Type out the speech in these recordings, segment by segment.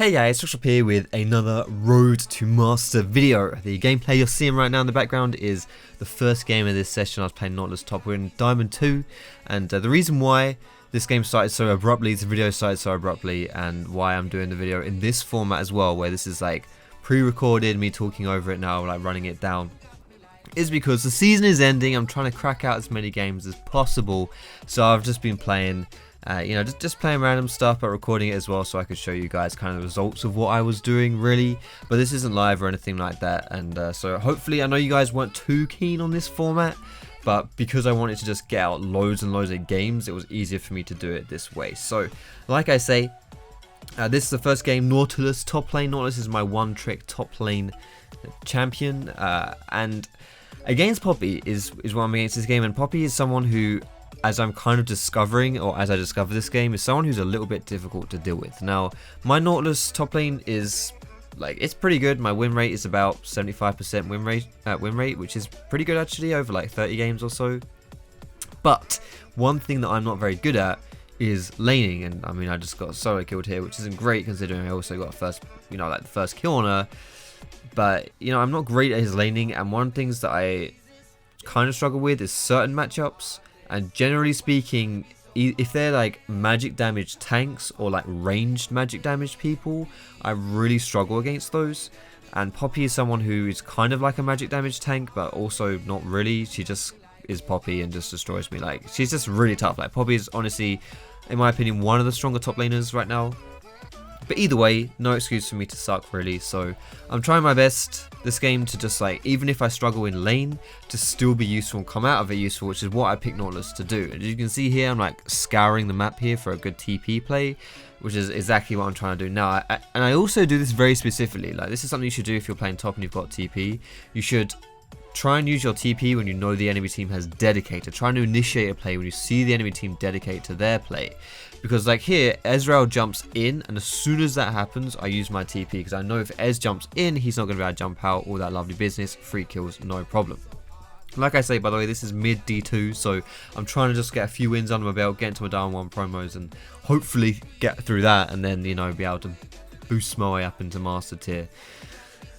Hey guys, Foxdrop here with another Road to Master video. The gameplay you're seeing right now in the background is the first game of this session. I was playing Nautilus Top. We're in Diamond 2, and the reason why this game started so abruptly, this video started so abruptly, and why I'm doing the video in this format as well, where this is like pre-recorded, me talking over it now, like running it down, is because the season is ending. I'm trying to crack out as many games as possible, so I've just been playing just playing random stuff, but recording it as well so I could show you guys kind of the results of what I was doing, really. But this isn't live or anything like that, and so hopefully, I know you guys weren't too keen on this format, but because I wanted to just get out loads and loads of games, it was easier for me to do it this way. So, like I say, this is the first game, Nautilus top lane. Nautilus is my one-trick top lane champion, and against Poppy is what I'm against this game, and Poppy is someone who, as I'm kind of discovering, or as I discover this game, is someone who's a little bit difficult to deal with. Now, my Nautilus top lane is, like, it's pretty good. My win rate is about 75% win rate, which is pretty good actually, over like 30 games or so. But one thing that I'm not very good at is laning, and I mean, I just got solo killed here, which isn't great considering I also got the first kill on her. But, I'm not great at his laning, and one of the things that I kind of struggle with is certain matchups. And generally speaking, if they're like magic damage tanks or like ranged magic damage people, I really struggle against those. And Poppy is someone who is kind of like a magic damage tank, but also not really. She just is Poppy and just destroys me. Like, she's just really tough. Like, Poppy is honestly, in my opinion, one of the stronger top laners right now. But either way, no excuse for me to suck, really. So I'm trying my best this game to just, like, even if I struggle in lane, to still be useful and come out of it useful, which is what I picked Nautilus to do. And as you can see here, I'm like scouring the map here for a good TP play, which is exactly what I'm trying to do now. And I also do this very specifically. Like, this is something you should do if you're playing top and you've got TP. You should try and use your TP when you know the enemy team has dedicated. Try to initiate a play when you see the enemy team dedicate to their play. Because like here, Ezreal jumps in, and as soon as that happens, I use my TP, because I know if Ez jumps in, he's not going to be able to jump out, all that lovely business, free kills, no problem. Like I say, by the way, this is mid D2, so I'm trying to just get a few wins under my belt, get into my Diamond 1 promos, and hopefully get through that, and then, be able to boost my way up into Master Tier.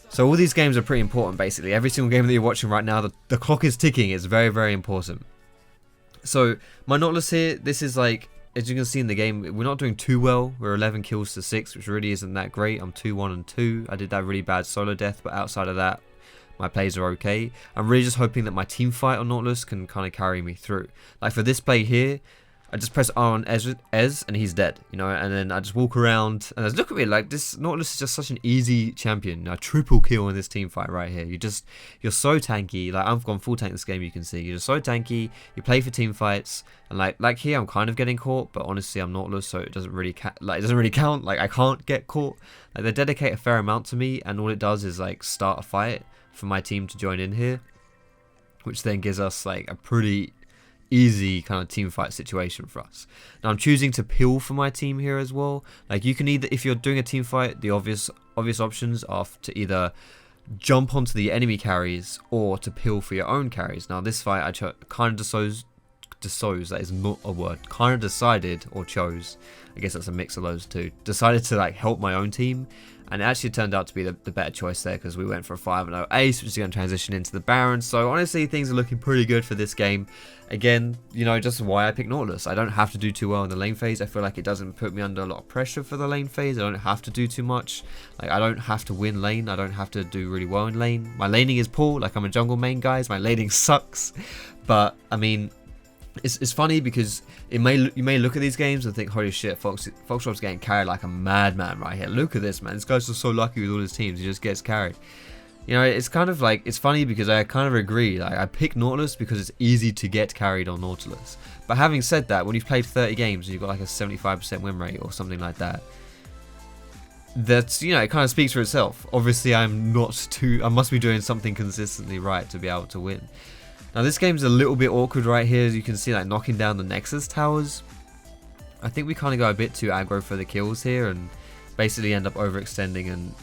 So all these games are pretty important, basically. Every single game that you're watching right now, the clock is ticking. It's very, very important. So my Nautilus here, this is like, as you can see in the game, we're not doing too well. We're 11 kills to 6, which really isn't that great. I'm 2-1 and 2. I did that really bad solo death, but outside of that, my plays are okay. I'm really just hoping that my team fight on Nautilus can kind of carry me through. Like for this play here, I just press R on Ez and he's dead, and then I just walk around and look at me, like, this Nautilus is just such an easy champion. A triple kill in this team fight right here. You're so tanky. Like, I've gone full tank this game, you can see. You're just so tanky. You play for team fights, and like here, I'm kind of getting caught, but honestly, I'm Nautilus, so it doesn't really count. Like, I can't get caught. Like, they dedicate a fair amount to me, and all it does is like start a fight for my team to join in here, which then gives us like a pretty easy kind of team fight situation for us. Now I'm choosing to peel for my team here as well. Like, you can either, if you're doing a team fight, the obvious options are to either jump onto the enemy carries or to peel for your own carries. Now this fight I kind of that is not a word, kind of decided, or chose, I guess that's a mix of those two, decided to like help my own team, and it actually turned out to be the better choice there, because we went for a 5-0 ace, which is going to transition into the Baron. So honestly, things are looking pretty good for this game. Again, just why I picked Nautilus. I don't have to do too well in the lane phase. I feel like it doesn't put me under a lot of pressure for the lane phase. I don't have to do too much. Like, I don't have to win lane. I don't have to do really well in lane. My laning is poor. Like, I'm a jungle main, guys. My laning sucks. But I mean, it's funny because you may look at these games and think, holy shit, Foxdrop's getting carried like a madman right here. Look at this, man. This guy's just so lucky with all his teams. He just gets carried. It's kind of like, it's funny because I kind of agree. Like, I picked Nautilus because it's easy to get carried on Nautilus. But having said that, when you've played 30 games and you've got like a 75% win rate or something like that, that's, it kind of speaks for itself. Obviously, I must be doing something consistently right to be able to win. Now this game's a little bit awkward right here, as you can see, like knocking down the Nexus towers. I think we kind of go a bit too aggro for the kills here and basically end up overextending and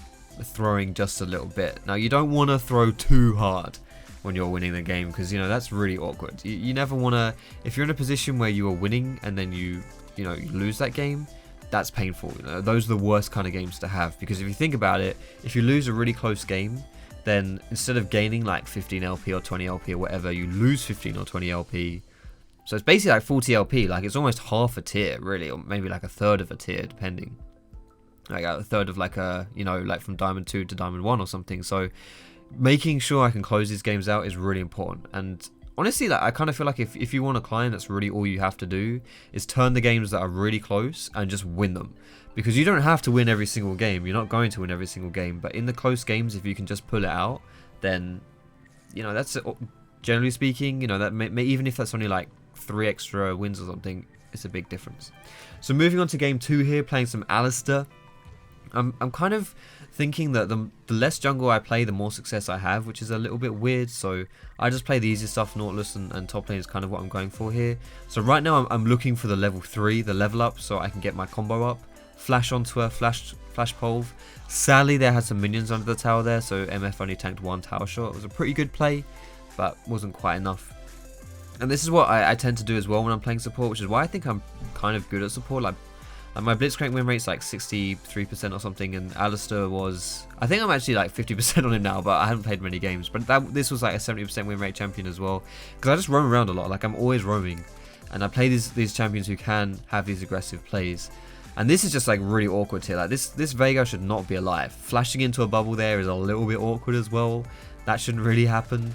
throwing just a little bit. Now you don't want to throw too hard when you're winning the game, because that's really awkward. You never want to, if you're in a position where you are winning and then you lose that game, that's painful. You know, those are the worst kind of games to have, because if you think about it, if you lose a really close game, then instead of gaining like 15 LP or 20 LP or whatever, you lose 15 or 20 LP. So it's basically like 40 LP, like it's almost half a tier really, or maybe like a third of a tier depending. Like a third of like a, you know, like from Diamond 2 to Diamond 1 or something. So making sure I can close these games out is really important. And honestly, like, I kind of feel like if you want a client, that's really all you have to do is turn the games that are really close and just win them. Because you don't have to win every single game. You're not going to win every single game. But in the close games, if you can just pull it out, then, you know, that's, generally speaking, you know, that even if that's only like 3 extra wins or something, it's a big difference. So moving on to game 2 here, playing some Alistair. I'm kind of thinking that the less jungle I play, the more success I have, which is a little bit weird. So I just play the easy stuff, Nautilus and top lane is kind of what I'm going for here. So right now I'm looking for the level 3, the level up, so I can get my combo up. Flash onto her, flash pole. Sadly, there had some minions under the tower there, so MF only tanked 1 tower shot. It was a pretty good play, but wasn't quite enough. And this is what I tend to do as well when I'm playing support, which is why I think I'm kind of good at support. Like my Blitzcrank win rate's like 63% or something, and Alistair was, I think I'm actually like 50% on him now, but I haven't played many games. But this was like a 70% win rate champion as well, because I just roam around a lot. Like I'm always roaming, and I play these champions who can have these aggressive plays. And this is just like really awkward here. Like this Veigar should not be alive. Flashing into a bubble there is a little bit awkward as well. That shouldn't really happen.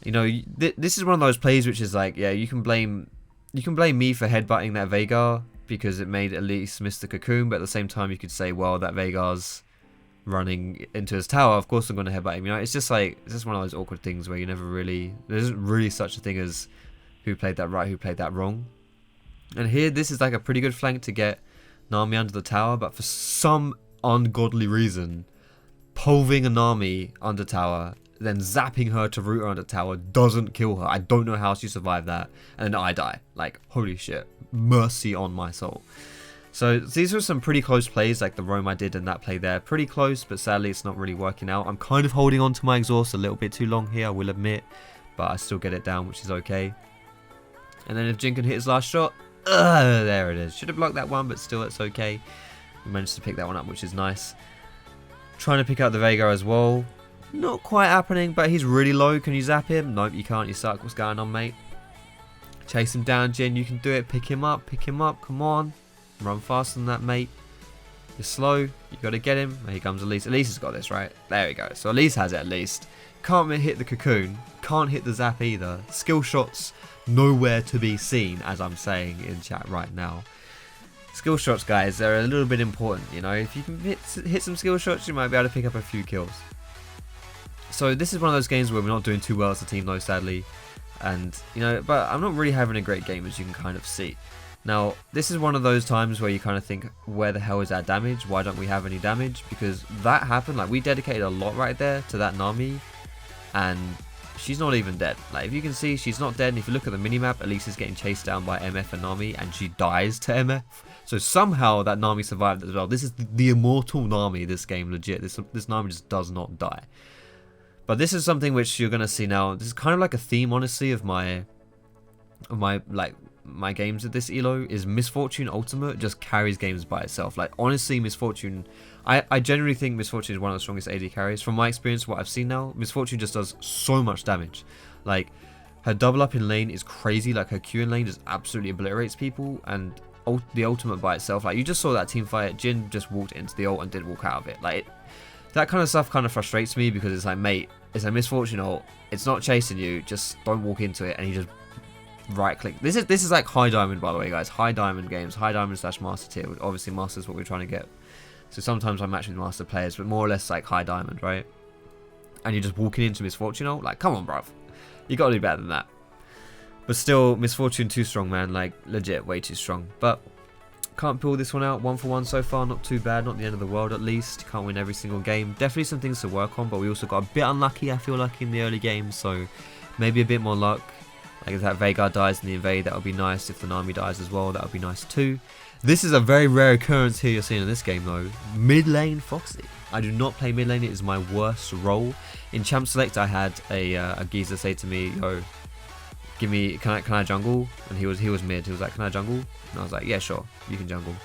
You know, this is one of those plays which is like, yeah, you can blame me for headbutting that Veigar because it made Elise miss the cocoon, but at the same time you could say, well, that Veigar's running into his tower, of course I'm going to headbutt him. You know, it's just one of those awkward things where you never really, there isn't really such a thing as who played that right, who played that wrong. And here, this is like a pretty good flank to get Nami under the tower, but for some ungodly reason, polving a Nami under tower, then zapping her to root her under tower doesn't kill her. I don't know how she survived that, and then I die. Like, holy shit, mercy on my soul. So these were some pretty close plays, like the roam I did in that play there. Pretty close, but sadly it's not really working out. I'm kind of holding on to my exhaust a little bit too long here, I will admit, but I still get it down, which is okay. And then if Jin can hit his last shot, there it is. Should have blocked that one, but still it's okay. We managed to pick that one up, which is nice. Trying to pick out the Veigar as well. Not quite happening, but he's really low. Can you zap him? Nope, you can't. You suck. What's going on, mate? Chase him down, Jin. You can do it. Pick him up. Pick him up. Come on. Run faster than that, mate. You're slow. You got to get him. Here comes Elise. Elise has got this, right? There we go. So Elise has it at least. Can't hit the cocoon. Can't hit the zap either. Skill shots nowhere to be seen, as I'm saying in chat right now. Skill shots, guys, they're a little bit important, you know. If you can hit some skill shots, you might be able to pick up a few kills. So this is one of those games where we're not doing too well as a team, though, sadly. And, you know, but I'm not really having a great game, as you can kind of see. Now, this is one of those times where you kind of think, where the hell is our damage? Why don't we have any damage? Because that happened, like, we dedicated a lot right there to that Nami, and she's not even dead. Like, if you can see, she's not dead, and if you look at the minimap, Elise is getting chased down by MF and Nami, and she dies to MF. So somehow that Nami survived as well. This is the immortal Nami, this game, legit. This Nami just does not die. But this is something which you're going to see now. This is kind of like a theme, honestly, of my games at this elo, is Misfortune Ultimate just carries games by itself. Like, honestly, Misfortune, I generally think Misfortune is one of the strongest AD carries. From my experience, what I've seen now, Misfortune just does so much damage. Like, her double up in lane is crazy. Like, her Q in lane just absolutely obliterates people, and the ultimate by itself, like, you just saw that team fight. Jin just walked into the ult and did walk out of it. Like, that kind of stuff kind of frustrates me, because it's like, mate, it's a Misfortune ult, it's not chasing you, just don't walk into it. And he just right click. This is like high diamond, by the way, guys. High diamond games, high diamond / master tier. Obviously master is what we're trying to get, so sometimes I match with master players, but more or less like high diamond, right? And you're just walking into Misfortune ult, like, come on, bruv, you gotta do better than that. But still, Misfortune too strong, man. Like, legit way too strong. But can't pull this one out. 1 for 1 so far, not too bad, not the end of the world at least. Can't win every single game. Definitely some things to work on, but we also got a bit unlucky, I feel like, in the early games, so maybe a bit more luck. Like, if that Veigar dies in the invade, that would be nice. If the Nami dies as well, that would be nice too. This is a very rare occurrence here you're seeing in this game, though. Mid lane Foxy. I do not play mid lane. It is my worst role. In Champ Select, I had a geezer say to me, yo, give me, can I jungle? And he was mid. He was like, can I jungle? And I was like, yeah, sure, you can jungle.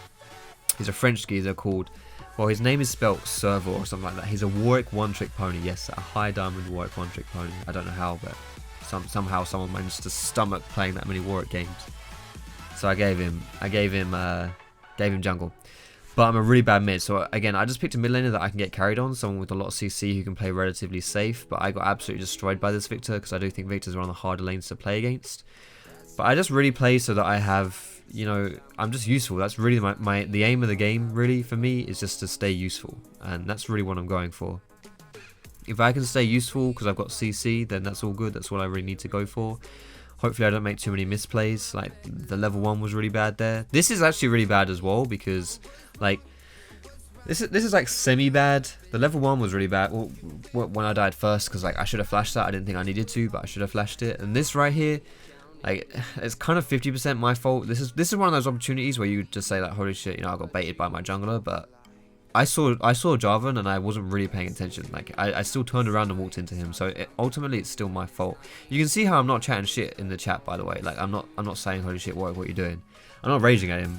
He's a French geezer called, well, his name is spelt Servo or something like that. He's a Warwick one-trick pony. Yes, a high diamond Warwick one-trick pony. I don't know how, but somehow someone managed to stomach playing that many Warwick games. So I gave him jungle. But I'm a really bad mid, so again, I just picked a mid laner that I can get carried on, someone with a lot of CC who can play relatively safe, but I got absolutely destroyed by this Victor, because I do think Victor's one of the harder lanes to play against. But I just really play so that I have, you know, I'm just useful. That's really the aim of the game, really, for me, is just to stay useful, and that's really what I'm going for. If I can stay useful because I've got CC, then that's all good, that's what I really need to go for. Hopefully I don't make too many misplays. Like, the level 1 was really bad there. This is actually really bad as well, because like this is like semi bad. The level 1 was really bad when I died first, because like I should have flashed that. I didn't think I needed to, but I should have flashed it. And this right here, like, it's kind of 50% my fault. This is one of those opportunities where you just say like, holy shit, you know, I got baited by my jungler, but I saw Jarvan and I wasn't really paying attention. Like, I still turned around and walked into him. So ultimately it's still my fault. You can see how I'm not chatting shit in the chat, by the way. Like, I'm not saying holy shit, what are you doing? I'm not raging at him,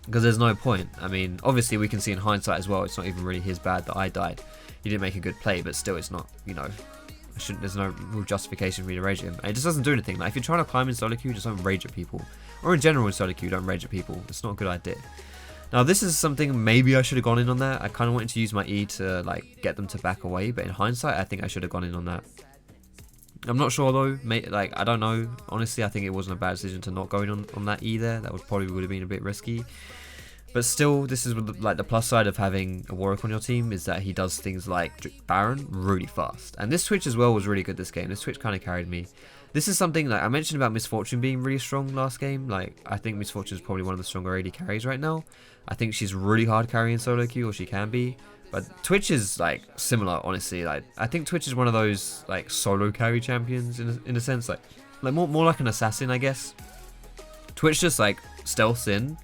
because there's no point. I mean, obviously we can see in hindsight as well, it's not even really his bad that I died. He didn't make a good play, but still, it's not, you know, there's no real justification for me to rage at him. And it just doesn't do anything. Like, if you're trying to climb in solo queue, just don't rage at people. Or in general in solo queue, don't rage at people. It's not a good idea. Now, this is something maybe I should have gone in on that. I kind of wanted to use my E to like get them to back away, but in hindsight, I think I should have gone in on that. I'm not sure though, like, I don't know. Honestly, I think it wasn't a bad decision to not go in on that E there. That would have been a bit risky. But still, this is like the plus side of having a Warwick on your team, is that he does things like Baron really fast. And this Twitch as well was really good this game. This Twitch kind of carried me. This is something like I mentioned about Misfortune being really strong last game. Like, I think Misfortune is probably one of the stronger AD carries right now. I think she's really hard carrying solo queue, or she can be. But Twitch is like similar, honestly. Like, I think Twitch is one of those like solo carry champions in a sense, like more like an assassin, I guess. Twitch just like stealths in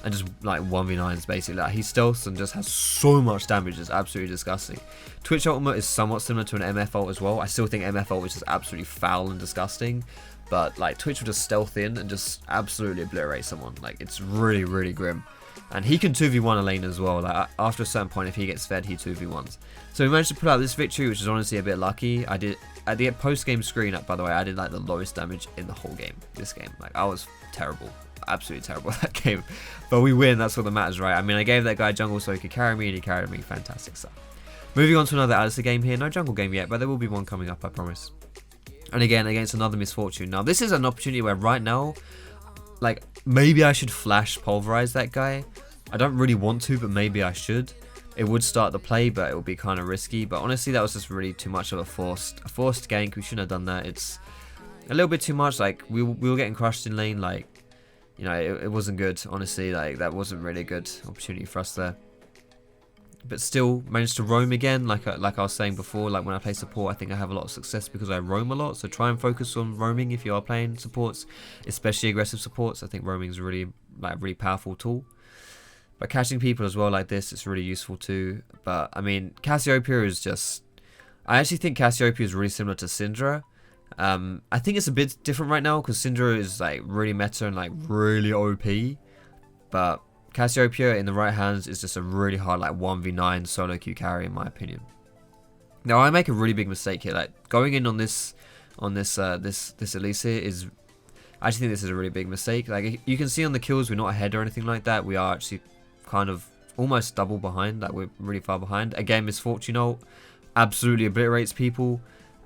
and just like 1v9s basically. Like, he stealths and just has so much damage, it's absolutely disgusting. Twitch ultimate is somewhat similar to an MF ult as well. I still think MF ult is just absolutely foul and disgusting, but like Twitch will just stealth in and just absolutely obliterate someone. Like, it's really, really grim. And he can 2v1 a lane as well. Like, after a certain point, if he gets fed, he 2v1s. So we managed to pull out this victory, which is honestly a bit lucky. I did, at the post-game screen up, by the way, I did like the lowest damage in the whole game, this game. Like, I was terrible. Absolutely terrible that game. But we win, that's what that matters, right? I mean, I gave that guy jungle so he could carry me, and he carried me. Fantastic stuff. Moving on to another Alistair game here. No jungle game yet, but there will be one coming up, I promise. And again, against another Misfortune. Now, this is an opportunity where right now, like, maybe I should flash pulverize that guy. I don't really want to, but maybe I should. It would start the play, but it would be kind of risky. But honestly, that was just really too much of a forced gank. We shouldn't have done that. It's a little bit too much. Like, we were getting crushed in lane. Like, you know, it wasn't good, honestly. Like, that wasn't really a good opportunity for us there. But still managed to roam again. Like I was saying before, like when I play support, I think I have a lot of success because I roam a lot. So try and focus on roaming if you are playing supports, especially aggressive supports. I think roaming is really powerful tool. But catching people as well like this, it's really useful too. But I mean, Cassiopeia is just, I actually think Cassiopeia is really similar to Syndra. I think it's a bit different right now because Syndra is like really meta and like really OP. But Cassiopeia in the right hands is just a really hard like 1v9 solo queue carry in my opinion. Now I make a really big mistake here. Like going in on this Elise here is, I actually think this is a really big mistake. Like you can see on the kills we're not ahead or anything like that. We are actually kind of almost double behind. Like we're really far behind. Again, Misfortune ult absolutely obliterates people,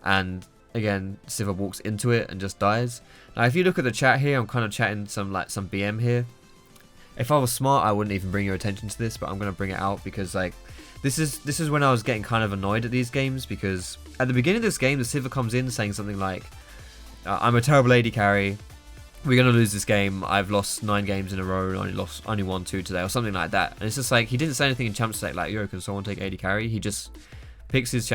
and again Sivir walks into it and just dies. Now if you look at the chat here, I'm kind of chatting some BM here. If I was smart, I wouldn't even bring your attention to this, but I'm gonna bring it out because like this is when I was getting kind of annoyed at these games, because at the beginning of this game the Sivir comes in saying something like I'm a terrible AD carry, we're gonna lose this game, I've lost 9 games in a row and only won 2 today, or something like that. And it's just like he didn't say anything in champ select like, yo, can someone take AD carry? He just picks his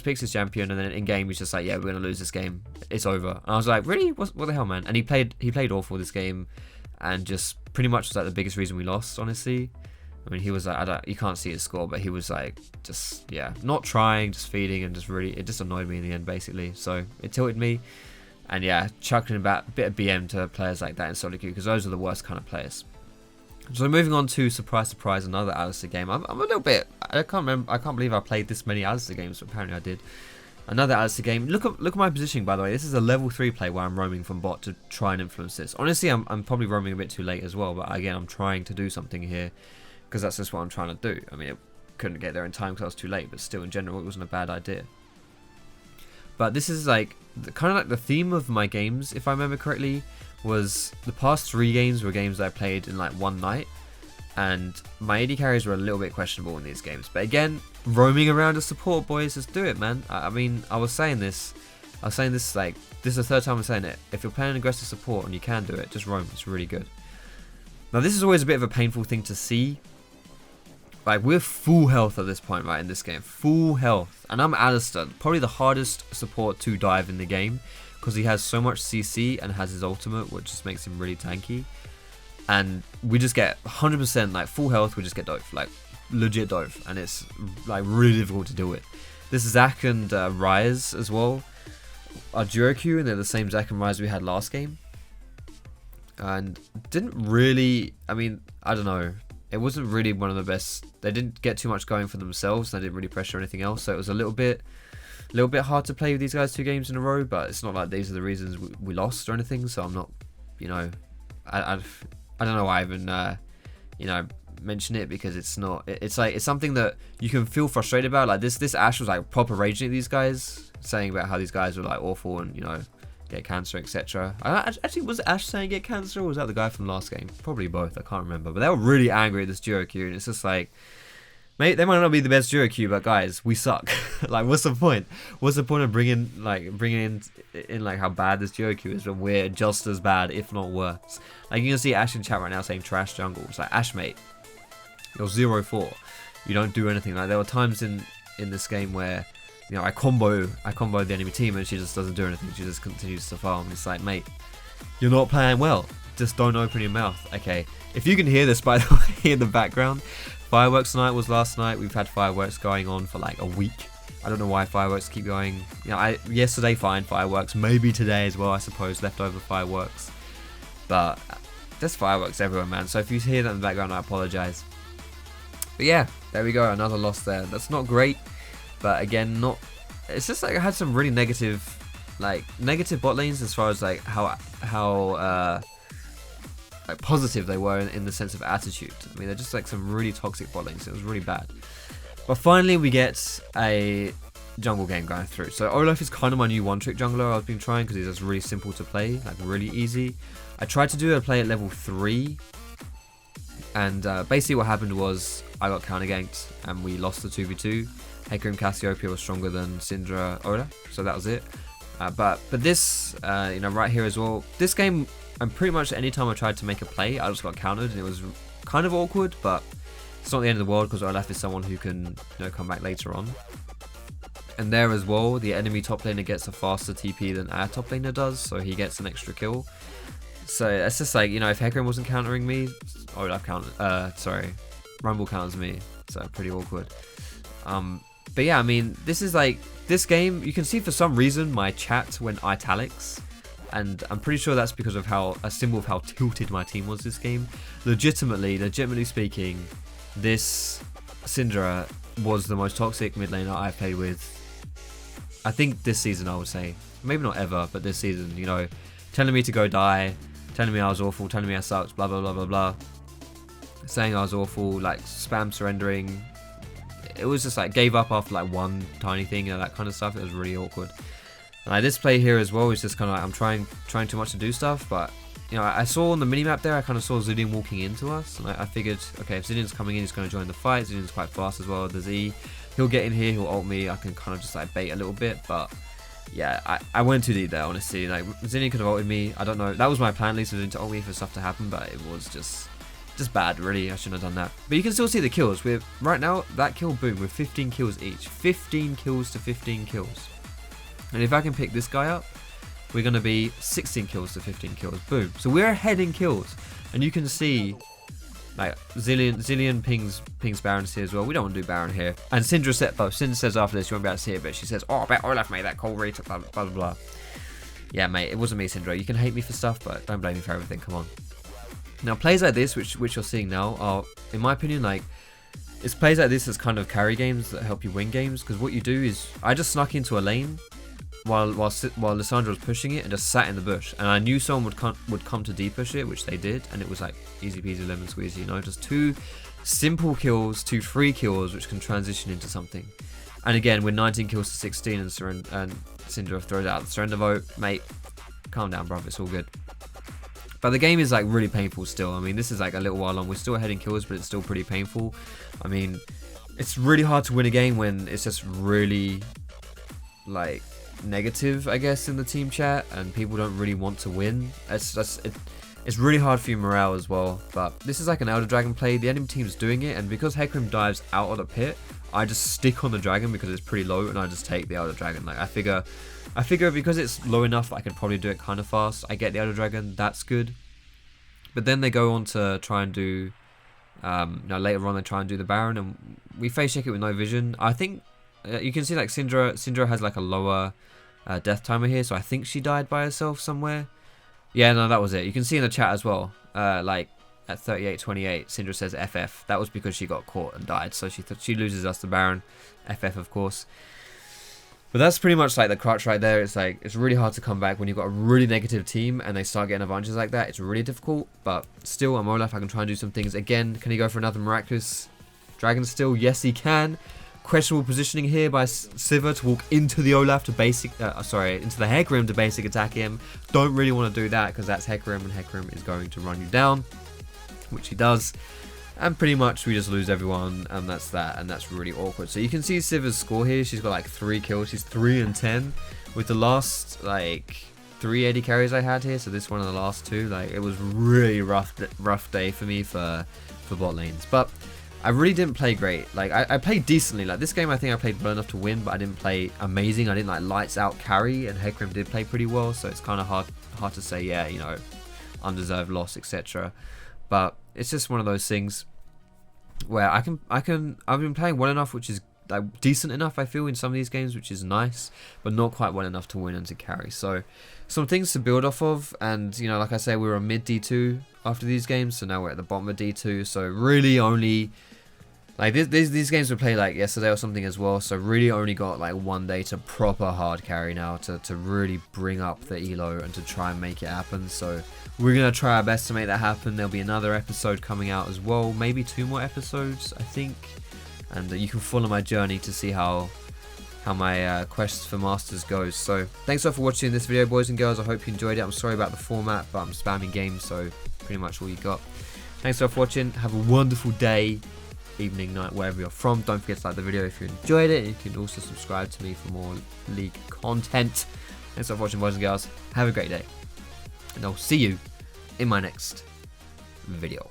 picks his champion, and then in game he's just like, yeah, we're gonna lose this game, it's over. And I was like, really? What the hell, man? And he played awful this game, and just pretty much was like the biggest reason we lost, honestly. I mean, he was like, you can't see his score, but he was like, just, yeah, not trying, just feeding, and just really, it just annoyed me in the end, basically. So it tilted me, and yeah, chucking about a bit of BM to players like that in solo queue, because those are the worst kind of players. So moving on to surprise, surprise, another Alistair game. I'm a little bit. I can't remember. I can't believe I played this many Alistair games. But apparently I did. Another Alistair game. Look at my positioning, by the way. This is a level 3 play where I'm roaming from bot to try and influence this. Honestly, I'm probably roaming a bit too late as well. But again, I'm trying to do something here because that's just what I'm trying to do. I mean, I couldn't get there in time because I was too late. But still, in general, it wasn't a bad idea. But this is like kind of like the theme of my games, if I remember correctly, was the past 3 games were games that I played in like one night, and my AD carries were a little bit questionable in these games. But again, roaming around as support, boys, just do it, man. I mean, I was saying this like, this is the 3rd time I'm saying it. If you're playing aggressive support and you can do it, just roam. It's really good. Now, this is always a bit of a painful thing to see. Like, we're full health at this point, right, in this game. Full health. And I'm Alistair, probably the hardest support to dive in the game, because he has so much CC and has his ultimate, which just makes him really tanky. And we just get 100% like full health, we just get dove, like legit dove. And it's like really difficult to deal with. This is Zac and Ryze as well are duo queue, and they're the same Zac and Ryze we had last game. And didn't really, I mean, I don't know. It wasn't really one of the best. They didn't get too much going for themselves. They didn't really pressure anything else. So it was a little bit hard to play with these guys 2 games in a row. But it's not like these are the reasons we lost or anything. So I'm not, you know, I don't know why I even, you know, mention it, because it's not. It's like, it's something that you can feel frustrated about. Like this Ashe was like proper raging at these guys, saying about how these guys were like awful and, you know, get cancer, etc. Actually, was Ashe saying get cancer, or was that the guy from last game? Probably both, I can't remember. But they were really angry at this duo queue, and it's just like, mate, they might not be the best duo queue, but guys, we suck. Like, what's the point? What's the point of bringing in like how bad this duo queue is, when we're just as bad, if not worse? Like, you can see Ashe in chat right now saying trash jungle. It's like, Ashe, mate, you're 0-4. You don't do anything. Like, there were times in this game where, you know, I combo the enemy team and she just doesn't do anything. She just continues to farm. It's like, mate, you're not playing well. Just don't open your mouth. Okay, if you can hear this, by the way, in the background, fireworks night was last night. We've had fireworks going on for like a week. I don't know why fireworks keep going. You know, yesterday fine, fireworks. Maybe today as well, I suppose, leftover fireworks. But there's fireworks everywhere, man. So if you hear that in the background, I apologize. But yeah, there we go. Another loss there. That's not great. But again, it's just like I had some really negative bot lanes as far as like how like positive they were in the sense of attitude. I mean, they're just like some really toxic bot lanes. It was really bad. But finally, we get a jungle game going through. So Olaf is kind of my new one-trick jungler I've been trying, because he's just really simple to play, like really easy. I tried to do a play at level 3, and basically what happened was I got counter ganked and we lost the 2v2. Hecarim Cassiopeia was stronger than Syndra Olaf, so that was it. But this, you know, right here as well, this game, and pretty much any time I tried to make a play, I just got countered, and it was kind of awkward, but it's not the end of the world, because Olaf is someone who can, you know, come back later on. And there as well, the enemy top laner gets a faster TP than our top laner does, so he gets an extra kill. So it's just like, you know, if Hecarim wasn't countering me, Olaf Rumble counters me, so pretty awkward. But yeah, I mean, this is like, this game, you can see for some reason my chat went italics, and I'm pretty sure that's because of a symbol of how tilted my team was this game. Legitimately speaking, this Syndra was the most toxic mid laner I've played with, I think this season, I would say. Maybe not ever, but this season, you know, telling me to go die, telling me I was awful, telling me I sucked, blah blah blah blah blah, saying I was awful, like spam surrendering. It was just like gave up after like one tiny thing, you know, that kind of stuff. It was really awkward. And like this play here as well is just kind of like I'm trying too much to do stuff, but you know, I saw on the minimap there, I kind of saw Zilean walking into us, and I figured, okay, if Zilean's coming in, he's going to join the fight. Zilean's quite fast as well. The Z, he'll get in here, he'll ult me. I can kind of just like bait a little bit, but yeah, I went too deep there, honestly. Like Zilean could have ulted me. I don't know. That was my plan, at least, to ult me for stuff to happen, but it was just bad, really. I shouldn't have done that. But you can still see the kills. We're right now, that kill boom with 15 kills each. 15 kills to 15 kills. And if I can pick this guy up, we're going to be 16 kills to 15 kills. Boom. So we're ahead in kills. And you can see, like, Zilean pings Baron's here as well. We don't want to do Baron here. And Syndra says after this, you won't be able to see it, but she says, oh, I bet Olaf made that call rate, blah, blah, blah, blah. Yeah, mate, it wasn't me, Syndra. You can hate me for stuff, but don't blame me for everything. Come on. Now plays like this, which you're seeing now, are, in my opinion, like, it's plays like this as kind of carry games that help you win games. Because what you do is, I just snuck into a lane while Lissandra was pushing it and just sat in the bush, and I knew someone would come to D-push it, which they did, and it was like easy peasy lemon squeezy, you know, just 2 simple kills, 2 free kills, which can transition into something. And again, with 19 kills to 16 and Syndra throws out the surrender vote, mate, calm down, bruv, it's all good. But the game is like really painful still. I mean, this is like a little while on. We're still ahead in kills, but it's still pretty painful. I mean, it's really hard to win a game when it's just really like negative, I guess, in the team chat, and people don't really want to win. It's really hard for your morale as well. But this is like an Elder Dragon play. The enemy team's doing it, and because Hecarim dives out of the pit, I just stick on the dragon because it's pretty low, and I just take the Elder Dragon. Like, I figure because it's low enough, I can probably do it kind of fast. I get the Elder Dragon, that's good. But then they go on to try and do, now later on they try and do the Baron, and we face check it with no vision. I think you can see like Syndra has like a lower death timer here, so I think she died by herself somewhere. Yeah, no, that was it. You can see in the chat as well, like at 38:28, Syndra says FF. That was because she got caught and died, so she loses us the Baron. FF, of course. But that's pretty much like the crutch right there. It's like, it's really hard to come back when you've got a really negative team and they start getting advantages like that. It's really difficult, but still, I'm Olaf. I can try and do some things. Again, can he go for another miraculous dragon still? Yes, he can. Questionable positioning here by Sivir to walk into the Olaf to basic, into the Hecarim to basic attack him. Don't really want to do that because that's Hecarim, and Hecarim is going to run you down, which he does. And pretty much we just lose everyone, and that's that, and that's really awkward. So you can see Sivir's score here. She's got like 3 kills. She's 3 and 10 with the last like 3 AD carries I had here. So this one and the last 2, like, it was really rough day for me for bot lanes. But I really didn't play great. Like, I played decently. Like, this game I think I played well enough to win, but I didn't play amazing. I didn't like lights out carry, and Hecarim did play pretty well. So it's kind of hard to say, yeah, you know, undeserved loss, etc. But it's just one of those things where I've been playing well enough, which is like decent enough, I feel, in some of these games, which is nice, but not quite well enough to win and to carry. So some things to build off of, and you know, like I say, we were on mid D2 after these games, so now we're at the bottom of D2. So really only like these games we played like yesterday or something as well, so really only got like 1 day to proper hard carry now to really bring up the elo and to try and make it happen. So we're going to try our best to make that happen. There'll be another episode coming out as well, maybe 2 more episodes, I think, and you can follow my journey to see how my quest for Masters goes. So thanks all for watching this video, boys and girls. I hope you enjoyed it. I'm sorry about the format, but I'm spamming games, so pretty much all you got. Thanks all for watching. Have a wonderful day, evening, night, wherever you're from. Don't forget to like the video if you enjoyed it. You can also subscribe to me for more League content. Thanks for watching, boys and girls. Have a great day, and I'll see you in my next video.